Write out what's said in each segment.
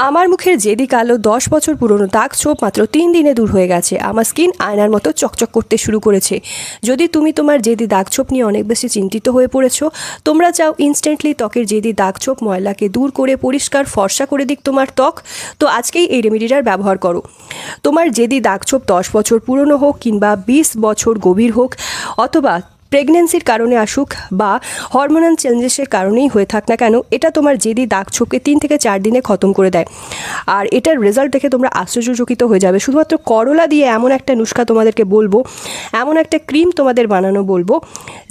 আমার মুখের জেদি কালো 10 বছর পুরনো দাগ ছোপ মাত্র 3 দিনে দূর হয়ে গেছে। আমার স্কিন আয়নার মতো চকচক করতে শুরু করেছে। যদি তুমি তোমার জেদি দাগ ছোপ নিয়ে অনেক বেশি চিন্তিত হয়ে পড়েছো, তোমরা চাও ইনস্ট্যান্টলি ত্বকের জেদি দাগ ছোপ ময়লাকে দূর করে পরিষ্কার ফর্সা করে দিক তোমার ত্বক, তো আজকেই এই রেমেডিটার ব্যবহার করো। তোমার জেদি দাগ ছোপ 10 বছর পুরনো হোক কিংবা 20 বছর গভীর হোক, অথবা প্রেগনেন্সির কারণে আসুক বা হরমোনাল চেঞ্জেসের কারণেই হয়ে থাক না কেন, এটা তোমার জেদি দাগ ছোপকে 3 থেকে 4 দিনে খতম করে দেয়। আর এটার রেজাল্ট দেখে তোমরা আশ্চর্যচকিত হয়ে যাবে। শুধুমাত্র করলা দিয়ে এমন একটা নুস্খা তোমাদেরকে বলবো, এমন একটা ক্রিম তোমাদের বানানো বলবো,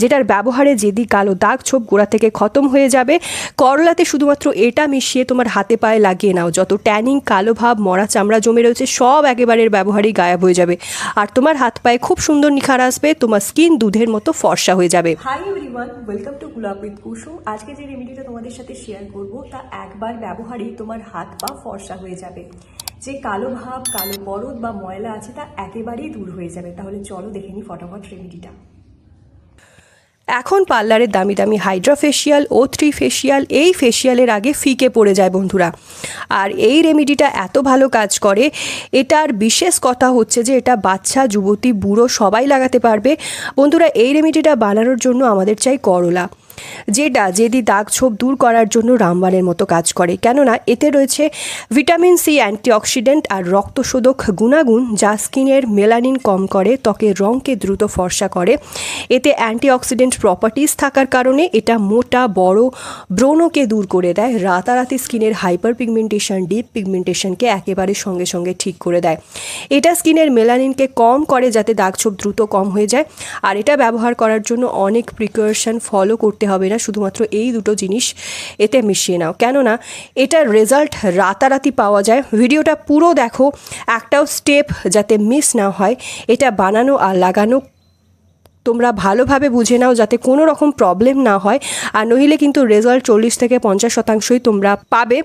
যেটার ব্যবহারে জেদি কালো দাগ ছোপ গোড়া থেকে খতম হয়ে যাবে। করলাতে শুধুমাত্র এটা মিশিয়ে তোমার হাতে পায়ে লাগিয়ে নাও, যত ট্যানিং, কালো ভাব, মরা চামড়া জমে রয়েছে সব একেবারের ব্যবহারেই গায়েব হয়ে যাবে। আর তোমার হাত পায়ে খুব সুন্দর নিখার আসবে, তোমার স্কিন দুধের মতো ফর্সা হয়ে যাবে। Hi everyone, welcome to cool up with Kusum. আজকে যে রেমেডিটা তোমাদের সাথে শেয়ার করব তা একবার ব্যবহারেই তোমার হাত পা ফর্সা হয়ে যাবে। যে কালো ভাব, কালো বরদ বা ময়লা আছে তা একেবারেই দূর হয়ে যাবে। তাহলে চলো দেখে নিই ফটাফট রেমেডিটা। এখন পার্লারের দামি দামি হাইড্রা ফেশিয়াল, O3 ফেশিয়াল, এই ফেশিয়ালের আগে ফিকে পড়ে যায় বন্ধুরা। আর এই রেমেডিটা এত ভালো কাজ করে, এটার বিশেষ কথা হচ্ছে যে এটা বাচ্চা, যুবতী, বুড়ো সবাই লাগাতে পারবে। বন্ধুরা, এই রেমেডিটা বানানোর জন্য আমাদের চাই করলা, যেটা জেদি দাগ ছোপ দূর করার জন্য রামবানের মতো কাজ করে। কেননা এতে রয়েছে ভিটামিন সি, অ্যান্টিঅক্সিডেন্ট আর রক্তশোধক গুণাগুণ, যা স্কিনের মেলানিন কম করে, ত্বকের রঙকে দ্রুত ফর্সা করে। এতে অ্যান্টিঅক্সিডেন্ট প্রপার্টিজ থাকার কারণে এটা মোটা বড় ব্রণকে দূর করে দেয়। রাতারাতি স্কিনের হাইপার পিগমেন্টেশন, ডিপ পিগমেন্টেশনকে একেবারে সঙ্গে সঙ্গে ঠিক করে দেয়। এটা স্কিনের মেলানিনকে কম করে, যাতে দাগ ছোপ দ্রুত কম হয়ে যায়। আর এটা ব্যবহার করার জন্য অনেক প্রিকশন ফলো করতে হবে না, শুধুমাত্র এই দুটো জিনিস এতে মিশিয়ে নাও। কেননা এটার রেজাল্ট রাতারাতি পাওয়া যায়। ভিডিওটা পুরো দেখো, একটাও স্টেপ যাতে মিস না হয়। এটা বানানো আর লাগানো তোমরা ভালোভাবে বুঝে নাও, যাতে কোনো রকম প্রবলেম না হয়। আর নইলে কিন্তু রেজাল্ট 40 থেকে 50% তোমরা পাবে,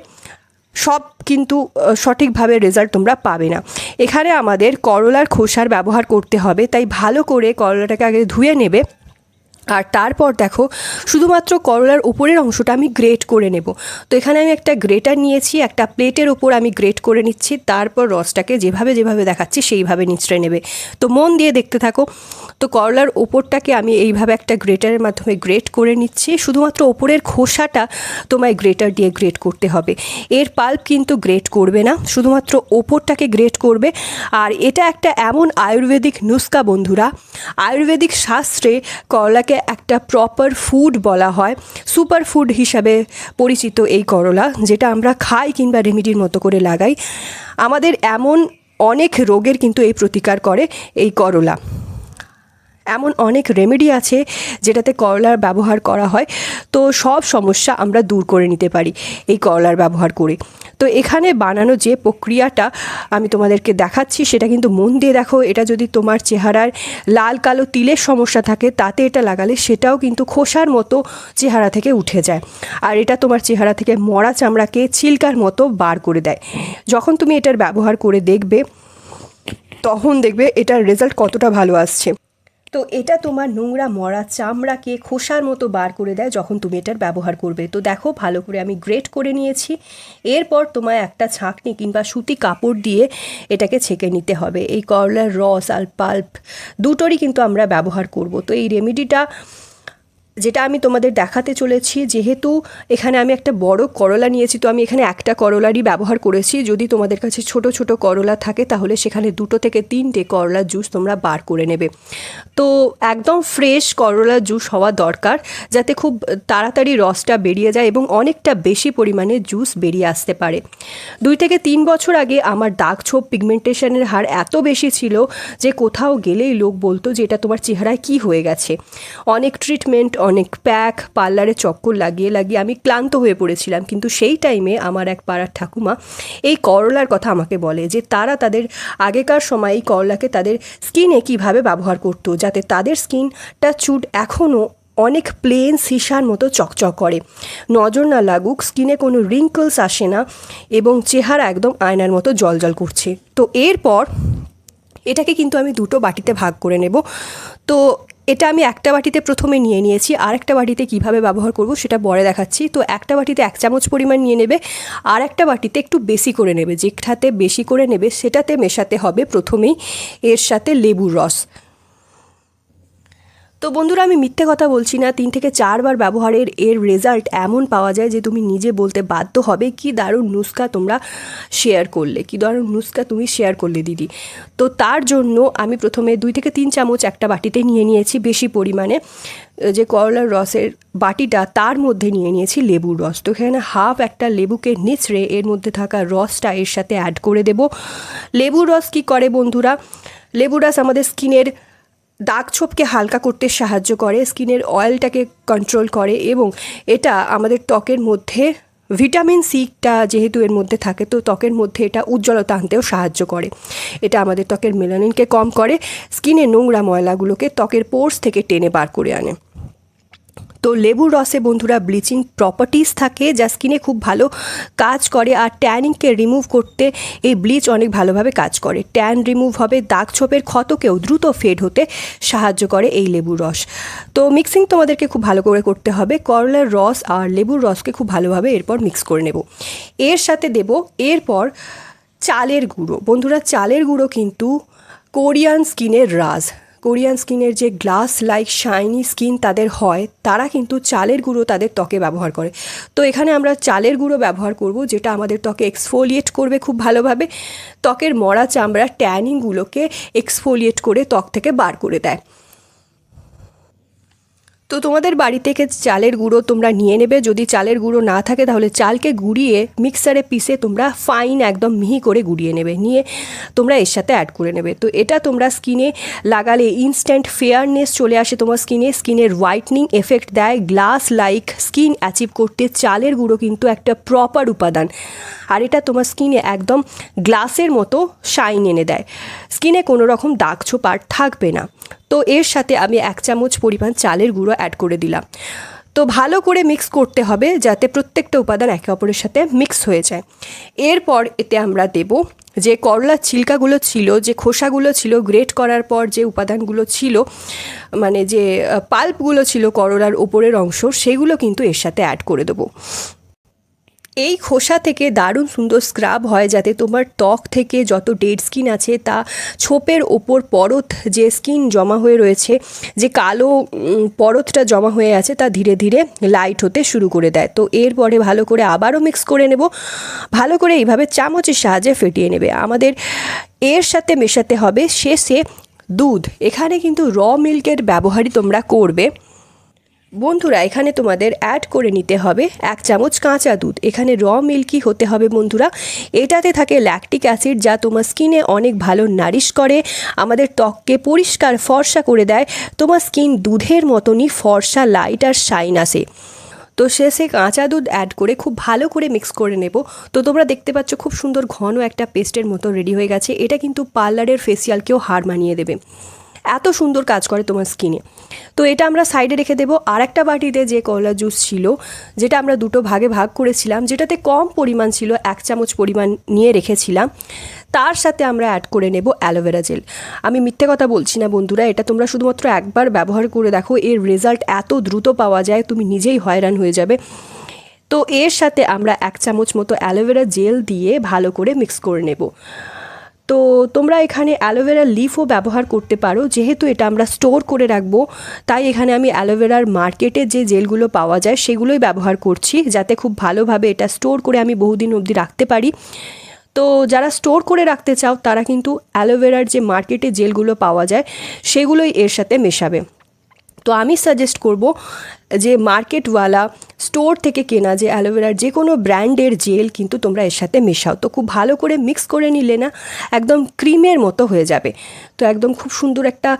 সব কিন্তু সঠিকভাবে রেজাল্ট তোমরা পাবে না। এখানে আমাদের করলার খোসার ব্যবহার করতে হবে, তাই ভালো করে করলাটাকে আগে ধুয়ে নেবে। আর তারপর দেখো, শুধুমাত্র করলার উপরের অংশটা আমি গ্রেট করে নেব। তো এখানে আমি একটা গ্রেটার নিয়েছি, একটা প্লেটের ওপর আমি গ্রেট করে নিচ্ছি। তারপর রসটাকে যেভাবে যেভাবে দেখাচ্ছি সেইভাবে নিচড়ে নেবে। তো মন দিয়ে দেখতে থাকো। তো করলার ওপরটাকে আমি এইভাবে একটা গ্রেটারের মাধ্যমে গ্রেট করে নিচ্ছি। শুধুমাত্র ওপরের খোসাটা তোমায় গ্রেটার দিয়ে গ্রেট করতে হবে, এর পাল্প কিন্তু গ্রেট করবে না, শুধুমাত্র ওপরটাকে গ্রেট করবে। আর এটা একটা এমন আয়ুর্বেদিক নুস্খা বন্ধুরা, আয়ুর্বেদিক শাস্ত্রে করলাকে একটা প্রপার ফুড বলা হয়, সুপার ফুড হিসাবে পরিচিত এই করলা, যেটা আমরা খাই কিংবা রেমেডির মতো করে লাগাই। আমাদের এমন অনেক রোগের কিন্তু এই প্রতিকার করে এই করলা। এমন অনেক রেমেডি আছে যেটাতে করলার ব্যবহার করা হয়, তো সব সমস্যা আমরা দূর করে নিতে পারি এই করলার ব্যবহার করে। তো এখানে বানানো যে প্রক্রিয়াটা আমি তোমাদেরকে দেখাচ্ছি সেটা কিন্তু মন দিয়ে দেখো। এটা যদি তোমার চেহারার লাল কালো তিলের সমস্যা থাকে, তাতে এটা লাগালে সেটাও কিন্তু খোসার মতো চেহারা থেকে উঠে যায়। আর এটা তোমার চেহারা থেকে মরা চামড়াকে ছিলকার মতো বার করে দেয়। যখন তুমি এটার ব্যবহার করে দেখবে, তখন দেখবে এটার রেজাল্ট কতটা ভালো আসছে। তো এটা তোমার নোংরা মরা চামড়াকে খোসার মতো বার করে দেয় যখন তুমি এটার ব্যবহার করবে। তো দেখো, ভালো করে আমি গ্রেট করে নিয়েছি। এরপর তোমায় একটা ছাঁকনি কিংবা সুতি কাপড় দিয়ে এটাকে ছেঁকে নিতে হবে। এই করলার রস আর পাল্প দুটোরই কিন্তু আমরা ব্যবহার করব। তো এই রেমেডিটা যেটা আমি তোমাদের দেখাতে চলেছি, যেহেতু এখানে আমি একটা বড় করলা নিয়েছি, তো আমি এখানে একটা করলারই ব্যবহার করেছি। যদি তোমাদের কাছে ছোট ছোট করলা থাকে, তাহলে সেখানে 2 থেকে 3টে করলার জুস তোমরা বার করে নেবে। তো একদম ফ্রেশ করলার জুস হওয়া দরকার, যাতে খুব তাড়াতাড়ি রসটা বেরিয়ে যায় এবং অনেকটা বেশি পরিমাণে জুস বেরিয়ে আসতে পারে। 2 থেকে 3 বছর আগে আমার দাগ ছোপ পিগমেন্টেশনের হার এত বেশি ছিল যে কোথাও গেলেই লোক বলতো যে এটা তোমার চেহারায় কী হয়ে গেছে। অনেক ট্রিটমেন্ট, অনেক প্যাক, পার্লারে চক্কর লাগিয়ে লাগিয়ে আমি ক্লান্ত হয়ে পড়েছিলাম। কিন্তু সেই টাইমে আমার এক পাড়ার ঠাকুমা এই করলার কথা আমাকে বলে যে তারা তাদের আগেকার সময় এই করলাকে তাদের স্কিনে কিভাবে ব্যবহার করতো, যাতে তাদের স্কিনটা চুট এখনও অনেক প্লেন সিসার মতো চকচক করে, নজর না লাগুক, স্কিনে কোনো রিঙ্কলস আসে না এবং চেহারা একদম আয়নার মতো জলজল করছে। তো এরপর এটাকে কিন্তু আমি 2টো বাটিতে ভাগ করে নেব। তো এটা আমি একটা বাটিতে প্রথমে নিয়ে নিয়েছি, আর একটা বাটিতে কিভাবে ব্যবহার করব সেটা পরে দেখাচ্ছি। তো একটা বাটিতে 1 চামচ পরিমাণ নিয়ে নেবে, আর একটা বাটিতে একটু বেশি করে নেবে, যেটাতে বেশি করে নেবে সেটাতে মেশাতে হবে প্রথমেই এর সাথে লেবুর রস। তো বন্ধুরা, আমি মিথ্যে কথা বলছি না, 3 থেকে 4 বার ব্যবহারের এর রেজাল্ট এমন পাওয়া যায় যে তুমি নিজে বলতে বাধ্য হবে কি দারুণ নুস্খা তোমরা শেয়ার করলে, কি দারুণ নুস্খা তুমি শেয়ার করলে দিদি। তো তার জন্য আমি প্রথমে 2 থেকে 3 চামচ একটা বাটিতে নিয়ে নিয়েছি বেশি পরিমাণে যে করলার রসের বাটিটা, তার মধ্যে নিয়ে নিয়েছি লেবুর রস। তো এখানে হাফ একটা লেবুকে নিচড়ে এর মধ্যে থাকা রসটা এর সাথে অ্যাড করে দেব। লেবুর রস কি করে বন্ধুরা, লেবুর রস আমাদের স্কিনের দাগ ছোপকে হালকা করতে সাহায্য করে, স্কিনের অয়েলটাকে কন্ট্রোল করে, এবং এটা আমাদের ত্বকের মধ্যে ভিটামিন সিটা যেহেতু এর মধ্যে থাকে, তো ত্বকের মধ্যে এটা উজ্জ্বলতা আনতেও সাহায্য করে। এটা আমাদের ত্বকের মেলানিনকে কম করে, স্কিনের নোংরা ময়লাগুলোকে ত্বকের পোর্স থেকে টেনে বার করে আনে। তো লেবুর রসে বন্ধুরা ব্লিচিং প্রপার্টিস থাকে যা স্কিনে খুব ভালো কাজ করে, আর ট্যানিংকে রিমুভ করতে এই ব্লিচ অনেক ভালোভাবে কাজ করে। ট্যান রিমুভ হবে, দাগ ছোপের ক্ষতকেও দ্রুত ফেড হতে সাহায্য করে এই লেবুর রস। তো মিক্সিং তোমাদেরকে খুব ভালো করে করতে হবে, করলার রস আর লেবুর রসকে খুব ভালোভাবে এরপর মিক্স করে নেব। এর সাথে দেব এরপর চালের গুঁড়ো। বন্ধুরা, চালের গুঁড়ো কিন্তু কোরিয়ান স্কিনের রাজ। কোরিয়ান স্কিনের যে গ্লাস লাইক শাইনি স্কিন তাদের হয়, তারা কিন্তু চালের গুঁড়ো তাদের ত্বকে ব্যবহার করে। তো এখানে আমরা চালের গুঁড়ো ব্যবহার করব, যেটা আমাদের ত্বকে এক্সফোলিয়েট করবে খুব ভালোভাবে, ত্বকের মরা চামড়া ট্যানিংগুলোকে এক্সফোলিয়েট করে ত্বক থেকে বার করে দেয়। তো তোমাদের বাড়ি থেকে চালের গুঁড়ো তোমরা নিয়ে নেবে, যদি চালের গুঁড়ো না থাকে তাহলে চালকে গুঁড়িয়ে মিক্সারে পিষে তোমরা ফাইন একদম মিহি করে গুঁড়িয়ে নেবে, নিয়ে তোমরা এর সাথে অ্যাড করে নেবে। তো এটা তোমরা স্কিনে লাগালে ইনস্ট্যান্ট ফেয়ারনেস চলে আসে তোমার স্কিনে, স্কিনের হোয়াইটনিং এফেক্ট দেয়, গ্লাস লাইক স্কিন অ্যাচিভ করতে চালের গুঁড়ো কিন্তু একটা প্রপার উপাদান, আর এটা তোমার স্কিনে একদম গ্লাসের মতো শাইন এনে দেয়, স্কিনে কোনো রকম দাগ ছোপ আর থাকবে না। তো এর সাথে আমি 1 চামচ পরিমাণ চালের গুঁড়ো অ্যাড করে দিলাম। তো ভালো করে মিক্স করতে হবে যাতে প্রত্যেকটা উপাদান একে অপরের সাথে মিক্স হয়ে যায়। এরপর এতে আমরা দেব যে করলার ছিলকাগুলো ছিল, যে খোসাগুলো ছিল, গ্রেট করার পর যে উপাদানগুলো ছিল, মানে যে পাল্পগুলো ছিল করলার ওপরের অংশ, সেগুলো কিন্তু এর সাথে অ্যাড করে দেবো। এই খোসা থেকে দারুণ সুন্দর স্ক্রাব হয়, যাতে তোমার ত্বক থেকে যত ডেড স্কিন আছে তা ছোপের ওপর পরত যে স্কিন জমা হয়ে রয়েছে, যে কালো পরতটা জমা হয়ে আছে, তা ধীরে ধীরে লাইট হতে শুরু করে দেয়। তো এরপরে ভালো করে আবারও মিক্স করে নেব, ভালো করে এইভাবে চামচের সাহায্যে ফেটিয়ে নেবে। আমাদের এর সাথে মেশাতে হবে শেষে দুধ। এখানে কিন্তু র মিল্কের ব্যবহারই তোমরা করবে বন্ধুরা। এখানে তোমাদের অ্যাড করে নিতে হবে 1 চামচ কাঁচা দুধ। এখানে র মিল্কই হতে হবে বন্ধুরা, এটাতে থাকে ল্যাকটিক অ্যাসিড যা তোমার স্কিনে অনেক ভালো নারিশ করে, আমাদের ত্বককে পরিষ্কার ফর্সা করে দেয়, তোমার স্কিন দুধের মতনই ফর্সা, লাইট আর শাইন আসে। তো শেষে কাঁচা দুধ অ্যাড করে খুব ভালো করে মিক্স করে নেব। তো তোমরা দেখতে পাচ্ছ খুব সুন্দর ঘন একটা পেস্টের মতো রেডি হয়ে গেছে। এটা কিন্তু পার্লারের ফেসিয়ালকেও হার মানিয়ে দেবে, এত সুন্দর কাজ করে তোমার স্কিনে। তো এটা আমরা সাইডে রেখে দেবো। আর একটা বাটিতে যে কলা জুস ছিল, যেটা আমরা 2 ভাগে ভাগ করেছিলাম, যেটাতে কম পরিমাণ ছিল, 1 চামচ পরিমাণ নিয়ে রেখেছিলাম, তার সাথে আমরা অ্যাড করে নেব অ্যালোভেরা জেল। আমি মিথ্যে কথা বলছি না বন্ধুরা, এটা তোমরা শুধুমাত্র একবার ব্যবহার করে দেখো, এর রেজাল্ট এত দ্রুত পাওয়া যায় তুমি নিজেই হয়রান হয়ে যাবে। তো এর সাথে আমরা 1 চামচ মতো অ্যালোভেরা জেল দিয়ে ভালো করে মিক্স করে নেব। তো তোমরা এখানে অ্যালোভেরা লিফও ব্যবহার করতে পারো, যেহেতু এটা আমরা স্টোর করে রাখবো, তাই এখানে আমি অ্যালোভেরার মার্কেটে যে জেলগুলো পাওয়া যায় সেগুলোই ব্যবহার করছি, যাতে খুব ভালোভাবে এটা স্টোর করে আমি বহুদিন অবধি রাখতে পারি। তো যারা স্টোর করে রাখতে চাও তারা কিন্তু অ্যালোভেরার যে মার্কেটে জেলগুলো পাওয়া যায় সেগুলোই এর সাথে মেশাবে। তো আমি সাজেস্ট করব যে মার্কেটওয়ালা স্টোর থেকে কেনা যে অ্যালোভেরার যে কোনো ব্র্যান্ডের জেল কিন্তু তোমরা এর সাথে মেশাও। তো খুব ভালো করে মিক্স করে নিলে না একদম ক্রিমের মতো হয়ে যাবে। তো একদম খুব সুন্দর একটা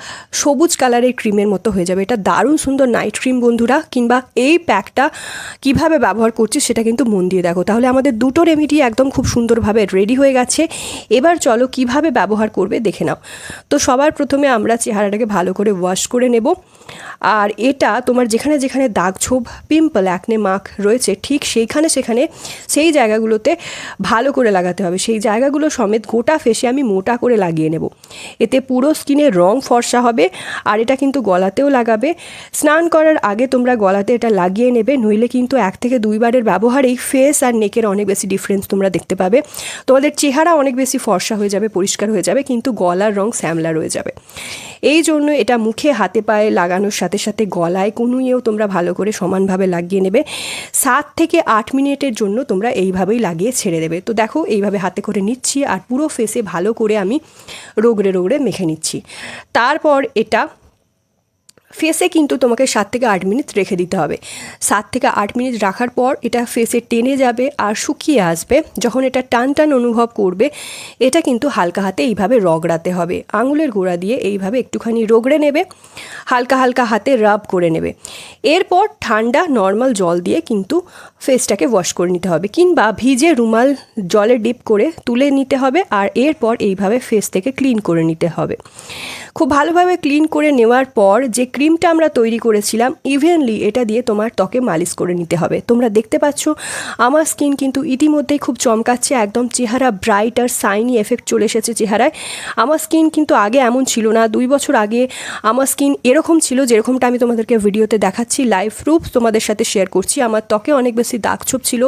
সবুজ কালারের ক্রিমের মতো হয়ে যাবে। এটা দারুণ সুন্দর নাইট ক্রিম বন্ধুরা, কিংবা এই প্যাকটা কিভাবে ব্যবহার করছি সেটা কিন্তু মন দিয়ে দেখো। তাহলে আমাদের দুটো রেমেডি একদম খুব সুন্দরভাবে রেডি হয়ে গেছে। এবার চলো কিভাবে ব্যবহার করবে দেখে নাও। তো সবার প্রথমে আমরা চেহারাটাকে ভালো করে ওয়াশ করে নেব। আর এটা তোমার যেখানে যেখানে দাগ ছোপ, পিম্পল, অ্যাকনে মার্ক রয়েছে, ঠিক সেখানে সেই জায়গাগুলোতে ভালো করে লাগাতে হবে। সেই জায়গাগুলো সমেত গোটা ফেসে আমি মোটা করে লাগিয়ে নেব। এতে পুরো স্কিনের রং ফর্সা হবে। আর এটা কিন্তু গলাতেও লাগাবে। স্নান করার আগে তোমরা গলাতে এটা লাগিয়ে নেবে, নইলে কিন্তু 1 থেকে 2 বারের ব্যবহারেই ফেস আর নেকের অনেক বেশি ডিফারেন্স তোমরা দেখতে পাবে। তোমাদের চেহারা অনেক বেশি ফর্সা হয়ে যাবে, পরিষ্কার হয়ে যাবে, কিন্তু গলার রং শ্যামলা রয়ে যাবে। এই জন্য এটা মুখে হাতে পায়ে লাগানোর সাথে সাথে গলায় কনুইয়েও তোমরা ভালো করে সমানভাবে লাগিয়ে নেবে। 7 থেকে 8 মিনিটের জন্য তোমরা এইভাবেই লাগিয়ে ছেড়ে দেবে। তো দেখো এইভাবে হাতে করে নিচ্ছি আর পুরো ফেসে ভালো করে আমি রগড়ে রগড়ে মেখে নিচ্ছি। তারপর এটা ফেসে কিন্তু তোমাকে 7 থেকে 8 মিনিট রেখে দিতে হবে। 7 থেকে 8 মিনিট রাখার পর এটা ফেসে টেনে যাবে আর শুকিয়ে আসবে। যখন এটা টান টান অনুভব করবে, এটা কিন্তু হালকা হাতে এইভাবে রগড়াতে হবে। আঙুলের গোড়া দিয়ে এইভাবে একটুখানি রগড়ে নেবে, হালকা হালকা হাতে রাব করে নেবে। এরপর ঠান্ডা নর্মাল জল দিয়ে কিন্তু ফেসটাকে ওয়াশ করে নিতে হবে, কিংবা ভিজে রুমাল জলে ডিপ করে তুলে নিতে হবে। আর এরপর এইভাবে ফেস থেকে ক্লিন করে নিতে হবে। খুব ভালোভাবে ক্লিন করে নেওয়ার পর যে ক্রিমটা আমরা তৈরি করেছিলাম, ইভেনলি এটা দিয়ে তোমার ত্বকে মালিশ করে নিতে হবে। তোমরা দেখতে পাচ্ছ আমার স্কিন কিন্তু ইতিমধ্যেই খুব চমকাচ্ছে, একদম চেহারা ব্রাইট আর শাইনি এফেক্ট চলে এসেছে চেহারায়। আমার স্কিন কিন্তু আগে এমন ছিল না। 2 বছর আগে আমার স্কিন এরকম ছিল, যেরকমটা আমি তোমাদেরকে ভিডিওতে দেখাচ্ছি, লাইভ প্রুফ তোমাদের সাথে শেয়ার করছি। আমার ত্বকে অনেক বেশি দাগ ছোপ ছিল,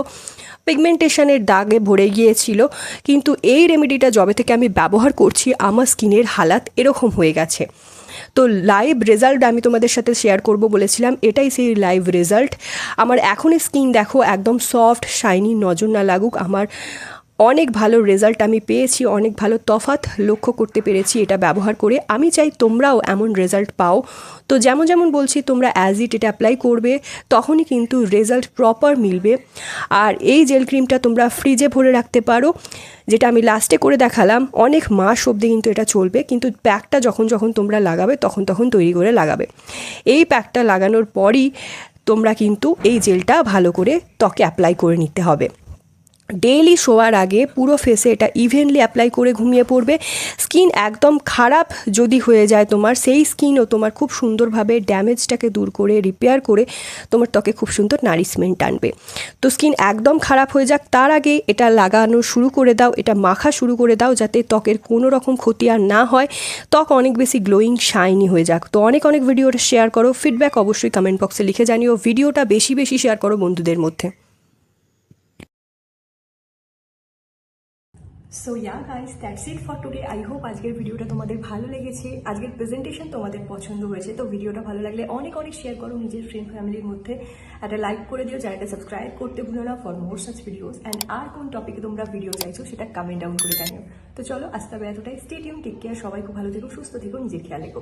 পিগমেন্টেশনের দাগে ভরে গিয়েছিল, কিন্তু এই রেমেডিটা যবে থেকে আমি ব্যবহার করছি আমার স্কিনের হালাত এরকম হয়ে গেছে। তো লাইভ রেজাল্ট আমি তোমাদের সাথে শেয়ার করব বলেছিলাম, এটাই সেই লাইভ রেজাল্ট। আমার এখনই স্কিন দেখো একদম সফট শাইনি, নজর না লাগুক, আমার অনেক ভালো রেজাল্ট আমি পেয়েছি, অনেক ভালো তফাৎ লক্ষ্য করতে পেরেছি এটা ব্যবহার করে। আমি চাই তোমরাও এমন রেজাল্ট পাও। তো যেমন যেমন বলছি তোমরা অ্যাজ ইট এটা অ্যাপ্লাই করবে, তখনই কিন্তু রেজাল্ট প্রপার মিলবে। আর এই জেল ক্রিমটা তোমরা ফ্রিজে ভরে রাখতে পারো, যেটা আমি লাস্টে করে দেখালাম। অনেক মাস অবধি কিন্তু এটা চলবে, কিন্তু প্যাকটা যখন যখন তোমরা লাগাবে তখন তখন তৈরি করে লাগাবে। এই প্যাকটা লাগানোর পরই তোমরা কিন্তু এই জেলটা ভালো করে ত্বকে অ্যাপ্লাই করে নিতে হবে। ডেইলি শোয়ার আগে পুরো ফেসে এটা ইভেনলি অ্যাপ্লাই করে ঘুমিয়ে পড়বে। স্কিন একদম খারাপ যদি হয়ে যায় তোমার, সেই স্কিনও তোমার খুব সুন্দরভাবে ড্যামেজটাকে দূর করে রিপেয়ার করে তোমার ত্বকে খুব সুন্দর নারিশমেন্ট আনবে। তো স্কিন একদম খারাপ হয়ে যাক তার আগে এটা লাগানো শুরু করে দাও, এটা মাখা শুরু করে দাও, যাতে ত্বকের কোনো রকম ক্ষতি আর না হয়, ত্বক অনেক বেশি গ্লোয়িং শাইনি হয়ে যাক। তো অনেক অনেক ভিডিওটা শেয়ার করো, ফিডব্যাক অবশ্যই কমেন্ট বক্সে লিখে জানিও। ভিডিওটা বেশি বেশি শেয়ার করো বন্ধুদের মধ্যে। So yeah guys, that's it for today. I hope আজকের ভিডিওটা তোমাদের ভালো লেগেছে, আজকের প্রেজেন্টেশন তোমাদের পছন্দ হয়েছে। তো ভিডিওটা ভালো লাগলে অনেক অনেক শেয়ার করো নিজের ফ্রেন্ড ফ্যামিলির মধ্যে, একটা লাইক করে দিও, চ্যানেলটা সাবস্ক্রাইব করতে ভুলো না for more such videos. And আর কোন টপিকে তোমরা ভিডিও চাইছো সেটা কমেন্ট ডাউন করে জানিও। তো চলো আজকে এতটাই। স্টে টিউন, টেক কেয়ার, সবাই খুব ভালো থেকো, সুস্থ থেকো, নিজের খেয়াল রেখো।